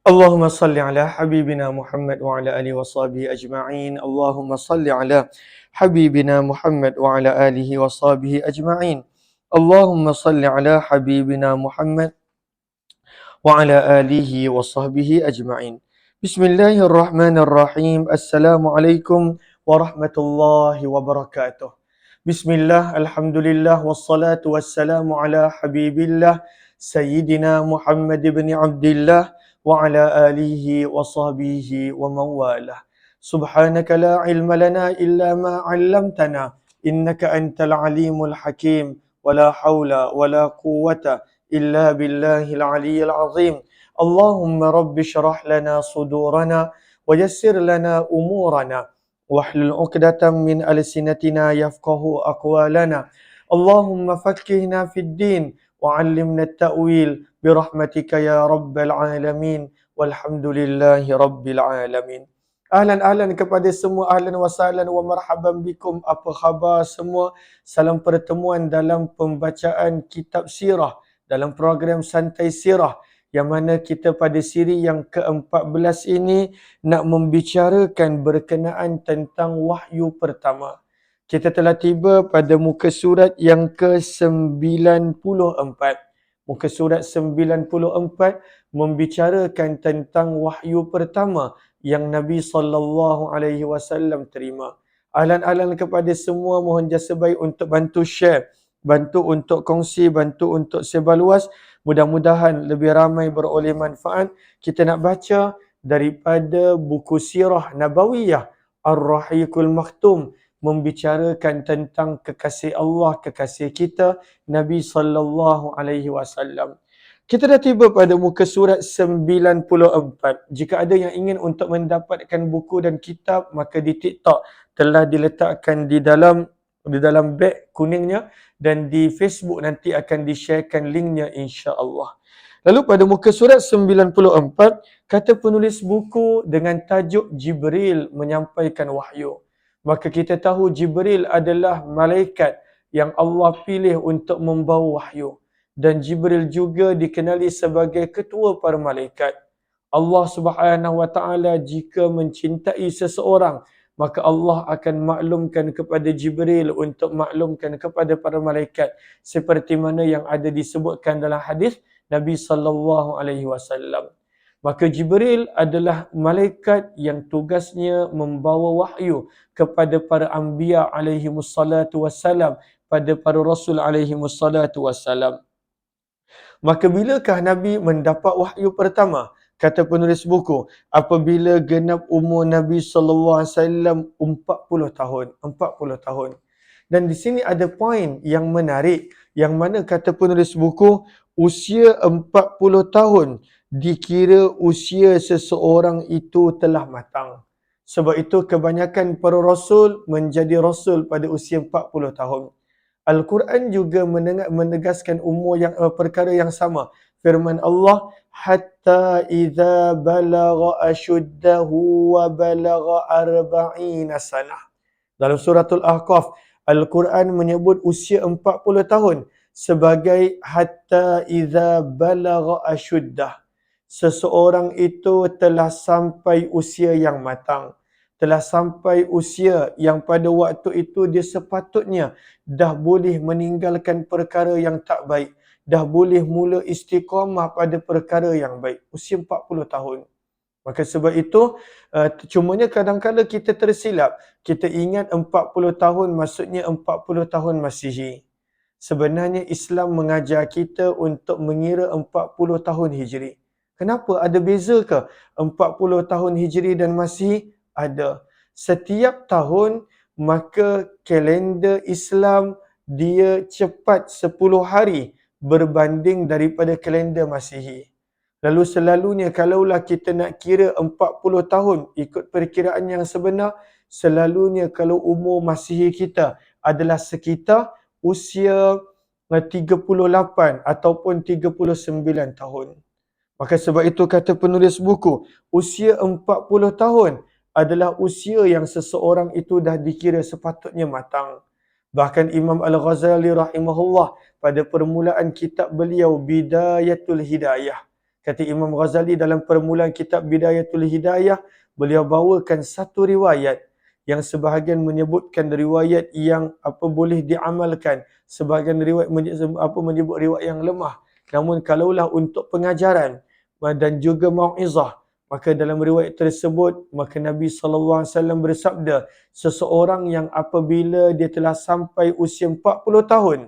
اللهم صل على حبيبنا محمد وعلى آله وصحبه أجمعين. اللهم صل على حبيبنا محمد وعلى آله وصحبه أجمعين. اللهم صل على حبيبنا محمد وعلى آله وصحبه أجمعين. بسم الله الرحمن الرحيم. السلام عليكم ورحمة الله وبركاته. بسم الله، الحمد لله، والصلاة والسلام على حبيب الله سيدنا محمد بن عبد الله وعلى آله وصحبه ومن والاه. سبحانك لا علم لنا إلا ما علمتنا إنك أنت العليم الحكيم، ولا حول ولا قوة إلا بالله العلي العظيم. اللهم رب اشرح لنا صدورنا ويسر لنا أمورنا واحلل عقدة من ألسنتنا يفقه أقوالنا. اللهم فقهنا في الدين وعلمنا التأويل برحمتك يا رب العالمين، والحمد لله رب العالمين. Ahlan kepada semua, ahlan wa sahlan wa marhaban bikum. Apa khabar semua? Salam pertemuan dalam pembacaan kitab sirah dalam program Santai Sirah, yang mana kita pada siri yang ke-14 ini nak membicarakan berkenaan tentang wahyu pertama. Kita telah tiba pada muka surat yang ke-94. Muka surat 94 membicarakan tentang wahyu pertama yang Nabi SAW terima. Ahlan kepada semua, mohon jasa baik untuk bantu share, bantu untuk kongsi, bantu untuk sebar luas. Mudah-mudahan lebih ramai beroleh manfaat. Kita nak baca daripada buku Sirah Nabawiyah Ar-Rahiqul Maktum, membicarakan tentang kekasih Allah, kekasih kita, Nabi SAW. Kita dah tiba pada muka surat 94. Jika ada yang ingin untuk mendapatkan buku dan kitab, maka di TikTok telah diletakkan di dalam beg kuningnya, dan di Facebook nanti akan di-sharekan linknya insya-Allah. Lalu pada muka surat 94, kata penulis buku dengan tajuk Jibril menyampaikan wahyu. Maka kita tahu Jibril adalah malaikat yang Allah pilih untuk membawa wahyu. Dan Jibril juga dikenali sebagai ketua para malaikat. Allah Subhanahu wa taala jika mencintai seseorang, maka Allah akan maklumkan kepada Jibril untuk maklumkan kepada para malaikat, seperti mana yang ada disebutkan dalam hadis Nabi sallallahu alaihi wasallam. Maka Jibril adalah malaikat yang tugasnya membawa wahyu kepada para anbiya alaihi wassalatu wassalam, pada para rasul alaihi wassalatu wassalam. Maka bilakah Nabi mendapat wahyu pertama? Kata penulis buku, apabila genap umur Nabi SAW 40 tahun. 40 tahun. Dan di sini ada poin yang menarik, yang mana kata penulis buku, usia 40 tahun dikira usia seseorang itu telah matang. Sebab itu kebanyakan para rasul menjadi rasul pada usia 40 tahun. Al-Quran juga menegaskan umur yang perkara yang sama. Firman Allah, hatta idza balagha ashuddahu wa balagha arba'ina sanah. Dalam suratul Ahqaf, Al-Quran menyebut usia 40 tahun sebagai hatta idza balagha ashuddah. Seseorang itu telah sampai usia yang matang. Telah sampai usia yang pada waktu itu dia sepatutnya dah boleh meninggalkan perkara yang tak baik. Dah boleh mula istiqamah pada perkara yang baik. Usia 40 tahun. Maka sebab itu, cumanya kadang-kadang kita tersilap. Kita ingat 40 tahun maksudnya 40 tahun Masihi. Sebenarnya Islam mengajar kita untuk mengira 40 tahun Hijri. Kenapa? Ada beza ke 40 tahun Hijri dan Masihi? Ada. Setiap tahun, maka kalender Islam dia cepat 10 hari berbanding daripada kalender Masihi. Lalu selalunya kalaulah kita nak kira 40 tahun ikut perkiraan yang sebenar, selalunya kalau umur Masihi kita adalah sekitar usia 38 ataupun 39 tahun. Maka sebab itu kata penulis buku, usia 40 tahun adalah usia yang seseorang itu dah dikira sepatutnya matang. Bahkan Imam Al-Ghazali rahimahullah pada permulaan kitab beliau Bidayatul Hidayah. Kata Imam Ghazali dalam permulaan kitab Bidayatul Hidayah, beliau bawakan satu riwayat yang sebahagian menyebutkan riwayat yang boleh diamalkan, sebahagian riwayat menyebut riwayat yang lemah. Namun kalaulah untuk pengajaran dan juga mau'izah, maka dalam riwayat tersebut, maka Nabi SAW bersabda, seseorang yang apabila dia telah sampai usia 40 tahun,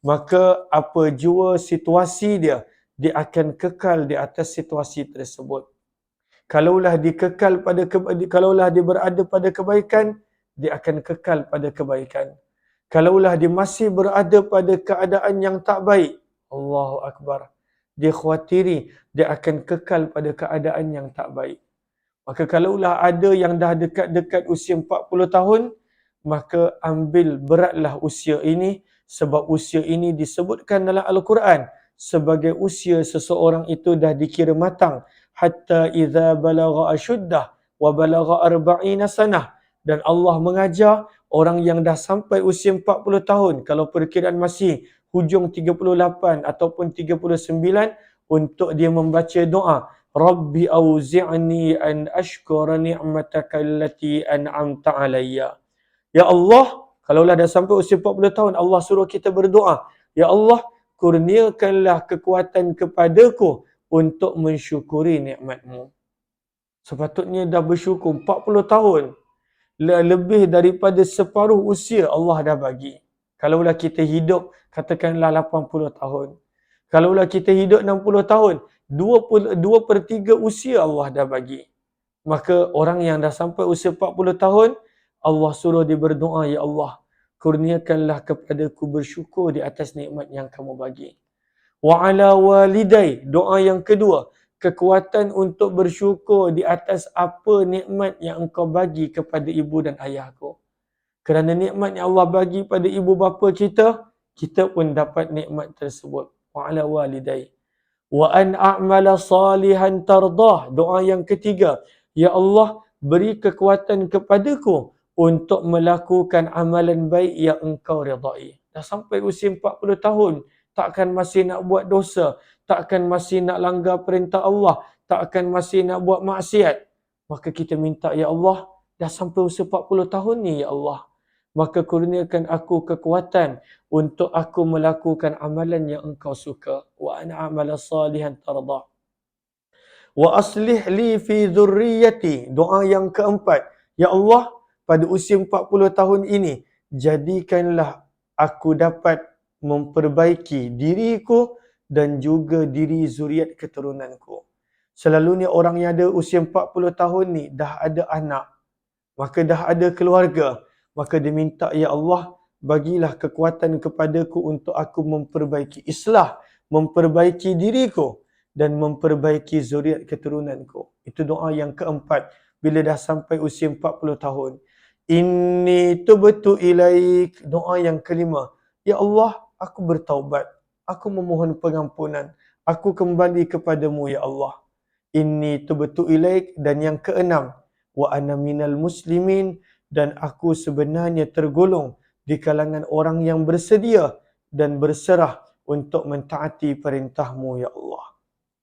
maka apa jua situasi dia, dia akan kekal di atas situasi tersebut. Kalaulah kalaulah dia berada pada kebaikan, dia akan kekal pada kebaikan. Kalaulah dia masih berada pada keadaan yang tak baik, Allahu Akbar, dia khawatiri dia akan kekal pada keadaan yang tak baik. Maka kalaulah ada yang dah dekat-dekat usia 40 tahun, maka ambil beratlah usia ini, sebab usia ini disebutkan dalam Al-Quran sebagai usia seseorang itu dah dikira matang. Hatta idza balagha ashuddah wa balagha arba'ina sanah. Dan Allah mengajar orang yang dah sampai usia 40 tahun, kalau perkiraan masih hujung 38 ataupun 39, untuk dia membaca doa, Rabbi auzi'ni an ashkura ni'mataka allati an'amta alayya. Ya Allah, kalaulah dah sampai usia 40 tahun, Allah suruh kita berdoa, Ya Allah, kurniakanlah kekuatan kepadaku untuk mensyukuri nikmat-Mu. Sepatutnya dah bersyukur 40 tahun. Lebih daripada separuh usia Allah dah bagi. Kalaulah kita hidup, katakanlah 80 tahun. Kalaulah kita hidup 60 tahun, 2/3 usia Allah dah bagi. Maka orang yang dah sampai usia 40 tahun, Allah suruh dia berdoa, Ya Allah, kurniakanlah kepadaku bersyukur di atas nikmat yang kamu bagi. Wa ala walidai, doa yang kedua, kekuatan untuk bersyukur di atas apa nikmat yang engkau bagi kepada ibu dan ayahku. Kerana nikmat yang Allah bagi pada ibu bapa kita, kita pun dapat nikmat tersebut. Wa ala walidai. Wa an a'mala salihan tardah, doa yang ketiga, Ya Allah, beri kekuatan kepadaku untuk melakukan amalan baik yang engkau redai. Dah sampai usia 40 tahun, takkan masih nak buat dosa, takkan masih nak langgar perintah Allah, takkan masih nak buat maksiat. Maka kita minta, Ya Allah, dah sampai usia 40 tahun ni, Ya Allah, maka kurniakan aku kekuatan untuk aku melakukan amalan yang engkau suka. Wa ana amala salihan tarda. Wa aslih li fi dhurriyyati, doa yang keempat, Ya Allah, pada usia 40 tahun ini, jadikanlah aku dapat memperbaiki diriku dan juga diri zuriat keturunanku. Selalunya orang yang ada usia 40 tahun ni dah ada anak, maka dah ada keluarga, maka dia minta, Ya Allah, bagilah kekuatan kepadaku untuk aku memperbaiki islah, memperbaiki diriku dan memperbaiki zuriat keturunanku. Itu doa yang keempat bila dah sampai usia 40 tahun. Inni tubtu ilaik, doa yang kelima, Ya Allah, aku bertaubat, aku memohon pengampunan, aku kembali kepadamu, Ya Allah. Inni tubtu ilaik, dan yang keenam, wa ana minal muslimin, dan aku sebenarnya tergolong di kalangan orang yang bersedia dan berserah untuk mentaati perintahmu, Ya Allah.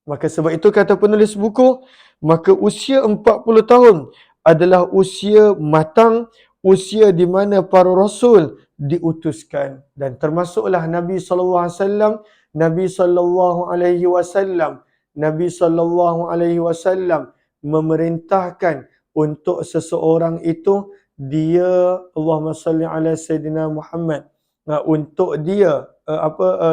Maka sebab itu kata penulis buku, maka usia 40 tahun adalah usia matang, usia di mana para rasul diutuskan, dan termasuklah Nabi sallallahu alaihi wasallam, Nabi sallallahu alaihi wasallam, Nabi sallallahu alaihi wasallam memerintahkan untuk seseorang itu, dia, Allahumma salli ala Sayyidina Muhammad, untuk dia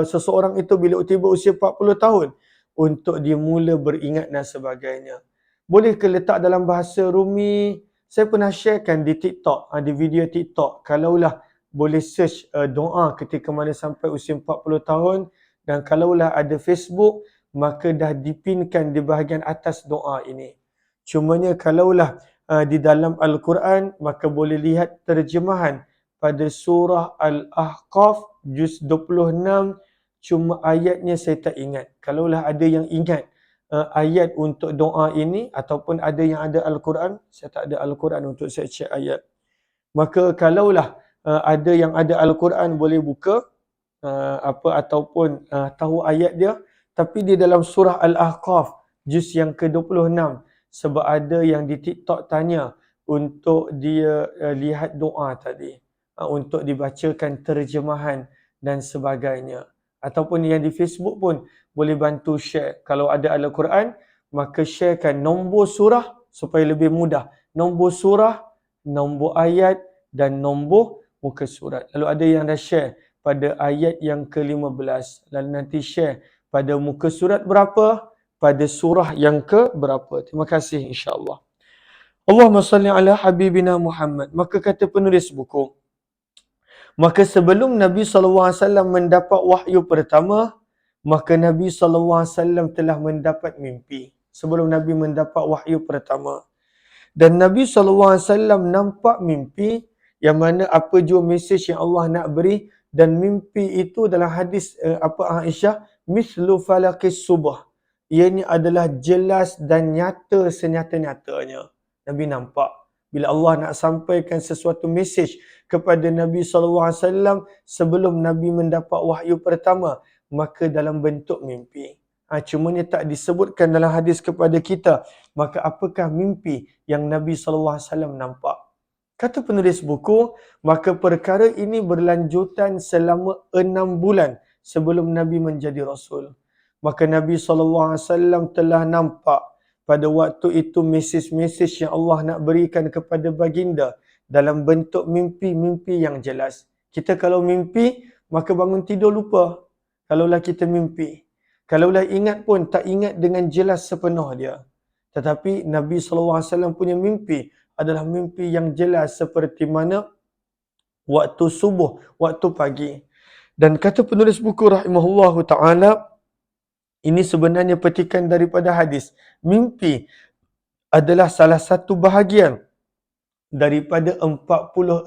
seseorang itu bila tiba usia 40 tahun, untuk dia mula beringat dan sebagainya. Boleh ke letak dalam bahasa Rumi? Saya pernah sharekan di TikTok, di video TikTok. Kalaulah boleh search doa ketika mana sampai usia 40 tahun, dan kalaulah ada Facebook, maka dah dipinkan di bahagian atas doa ini. Cumanya kalaulah di dalam Al-Quran, maka boleh lihat terjemahan pada surah Al-Ahqaf juz 26, cuma ayatnya saya tak ingat. Kalaulah ada yang ingat ayat untuk doa ini, ataupun ada yang ada Al-Quran, saya tak ada Al-Quran untuk saya cek ayat. Maka kalaulah ada yang ada Al-Quran boleh buka ataupun tahu ayat dia, tapi di dalam surah Al-Ahqaf juz yang ke-26, sebab ada yang di TikTok tanya untuk dia lihat doa tadi, untuk dibacakan terjemahan dan sebagainya. Ataupun yang di Facebook pun boleh bantu share. Kalau ada Al-Quran, maka sharekan nombor surah supaya lebih mudah. Nombor surah, nombor ayat dan nombor muka surat. Lalu ada yang dah share pada ayat yang ke-15. Lalu nanti share pada muka surat berapa, pada surah yang ke berapa. Terima kasih insya-Allah. Allahumma salli ala habibina Muhammad. Maka kata penulis buku, maka sebelum Nabi SAW mendapat wahyu pertama, maka Nabi SAW telah mendapat mimpi. Sebelum Nabi mendapat wahyu pertama. Dan Nabi SAW nampak mimpi yang mana apa jua mesej yang Allah nak beri, dan mimpi itu dalam hadis Aisyah, mislu falaqis subh. Ianya adalah jelas dan nyata senyata-nyatanya. Nabi nampak. Bila Allah nak sampaikan sesuatu mesej kepada Nabi SAW sebelum Nabi mendapat wahyu pertama, maka dalam bentuk mimpi. Cumanya tak disebutkan dalam hadis kepada kita, maka apakah mimpi yang Nabi SAW nampak? Kata penulis buku, maka perkara ini berlanjutan selama 6 bulan sebelum Nabi menjadi Rasul. Maka Nabi SAW telah nampak pada waktu itu mesej-mesej yang Allah nak berikan kepada baginda dalam bentuk mimpi-mimpi yang jelas. Kita kalau mimpi, maka bangun tidur lupa. Kalaulah kita mimpi. Kalaulah ingat pun, tak ingat dengan jelas sepenuh dia. Tetapi Nabi SAW punya mimpi adalah mimpi yang jelas seperti mana waktu subuh, waktu pagi. Dan kata penulis buku rahimahullahu ta'ala, ini sebenarnya petikan daripada hadis. Mimpi adalah salah satu bahagian daripada 46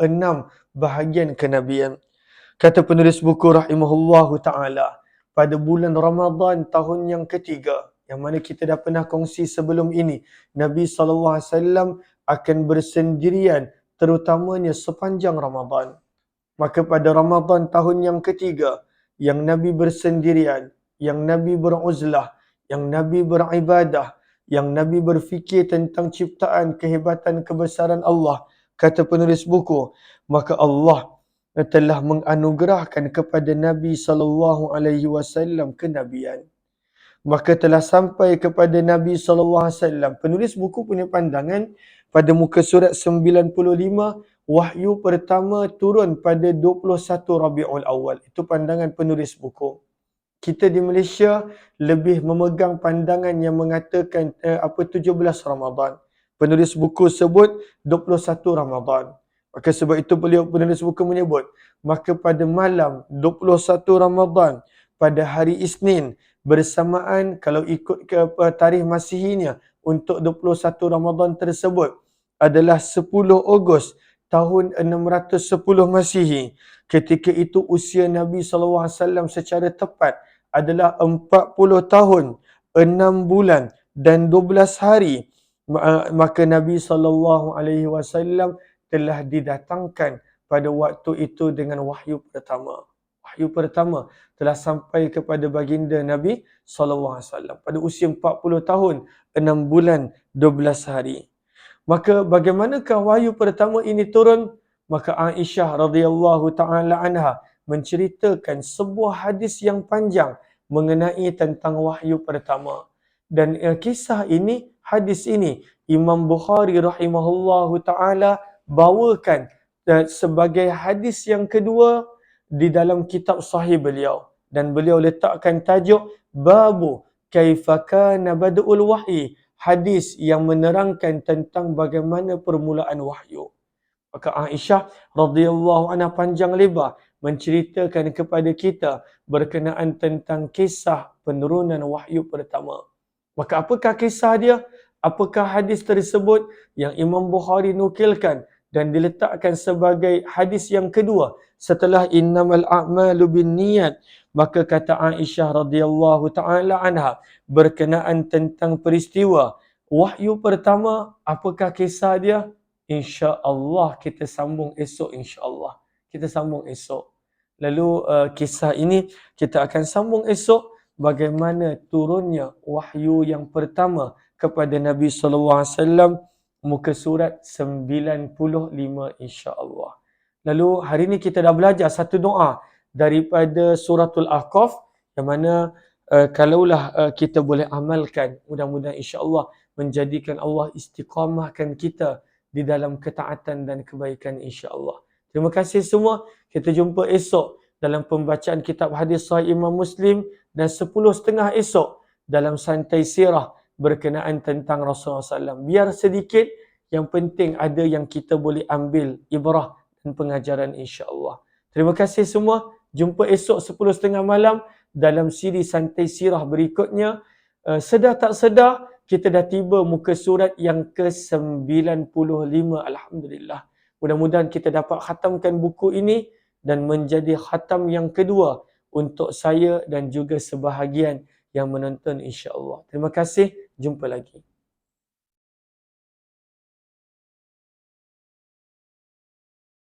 bahagian kenabian. Kata penulis buku rahimahullahu ta'ala, pada bulan Ramadan tahun yang ketiga, yang mana kita dah pernah kongsi sebelum ini, Nabi SAW akan bersendirian terutamanya sepanjang Ramadan. Maka pada Ramadan tahun yang ketiga, yang Nabi bersendirian, yang Nabi beruzlah, yang Nabi beribadah, yang Nabi berfikir tentang ciptaan, kehebatan, kebesaran Allah, kata penulis buku, maka Allah telah menganugerahkan kepada Nabi SAW kenabian. Maka telah sampai kepada Nabi SAW. Penulis buku punya pandangan pada muka surat 95, wahyu pertama turun pada 21 Rabiul Awal. Itu pandangan penulis buku. Kita di Malaysia lebih memegang pandangan yang mengatakan 17 Ramadan. Penulis buku sebut 21 Ramadan. Maka sebab itu penulis buku menyebut, maka pada malam 21 Ramadan pada hari Isnin bersamaan, kalau ikut ke tarikh Masihinya, untuk 21 Ramadan tersebut adalah 10 Ogos tahun 610 Masihi. Ketika itu usia Nabi SAW secara tepat adalah 40 tahun, 6 bulan dan 12 hari. Maka Nabi SAW telah didatangkan pada waktu itu dengan wahyu pertama. Wahyu pertama telah sampai kepada baginda Nabi SAW pada usia 40 tahun, 6 bulan, 12 hari. Maka bagaimanakah wahyu pertama ini turun? Maka Aisyah radhiyallahu ta'ala anha menceritakan sebuah hadis yang panjang mengenai tentang wahyu pertama. Dan kisah ini, hadis ini, Imam Bukhari rahimahullahu ta'ala bawakan sebagai hadis yang kedua di dalam kitab sahih beliau. Dan beliau letakkan tajuk, Babu Kaifa Kana Bad'ul Wahyi. Hadis yang menerangkan tentang bagaimana permulaan wahyu. Maka Aisyah radhiyallahu anha panjang lebar menceritakan kepada kita berkenaan tentang kisah penurunan wahyu pertama. Maka apakah kisah dia? Apakah hadis tersebut yang Imam Bukhari nukilkan dan diletakkan sebagai hadis yang kedua setelah innamal a'malu binniyat? Maka kata Aisyah radhiyallahu ta'ala anha berkenaan tentang peristiwa wahyu pertama, apakah kisah dia? InsyaAllah kita sambung esok insyaAllah. kita sambung esok. Lalu kisah ini kita akan sambung esok, bagaimana turunnya wahyu yang pertama kepada Nabi sallallahu alaihi wasallam, muka surat 95 insya-Allah. Lalu hari ini kita dah belajar satu doa daripada suratul Ahqaf yang mana kalaulah kita boleh amalkan, mudah-mudahan insya-Allah menjadikan Allah istiqamahkan kita di dalam ketaatan dan kebaikan insya-Allah. Terima kasih semua. Kita jumpa esok dalam pembacaan kitab hadis Sahih Imam Muslim dan 10.30 esok dalam santai sirah berkenaan tentang Rasulullah SAW. Biar sedikit, yang penting ada yang kita boleh ambil ibrah dan pengajaran insya-Allah. Terima kasih semua. Jumpa esok 10.30 malam dalam siri santai sirah berikutnya. Sedar tak sedar, kita dah tiba muka surat yang ke-95. Alhamdulillah. Mudah-mudahan kita dapat khatamkan buku ini dan menjadi khatam yang kedua untuk saya dan juga sebahagian yang menonton insya-Allah. Terima kasih. Jumpa lagi.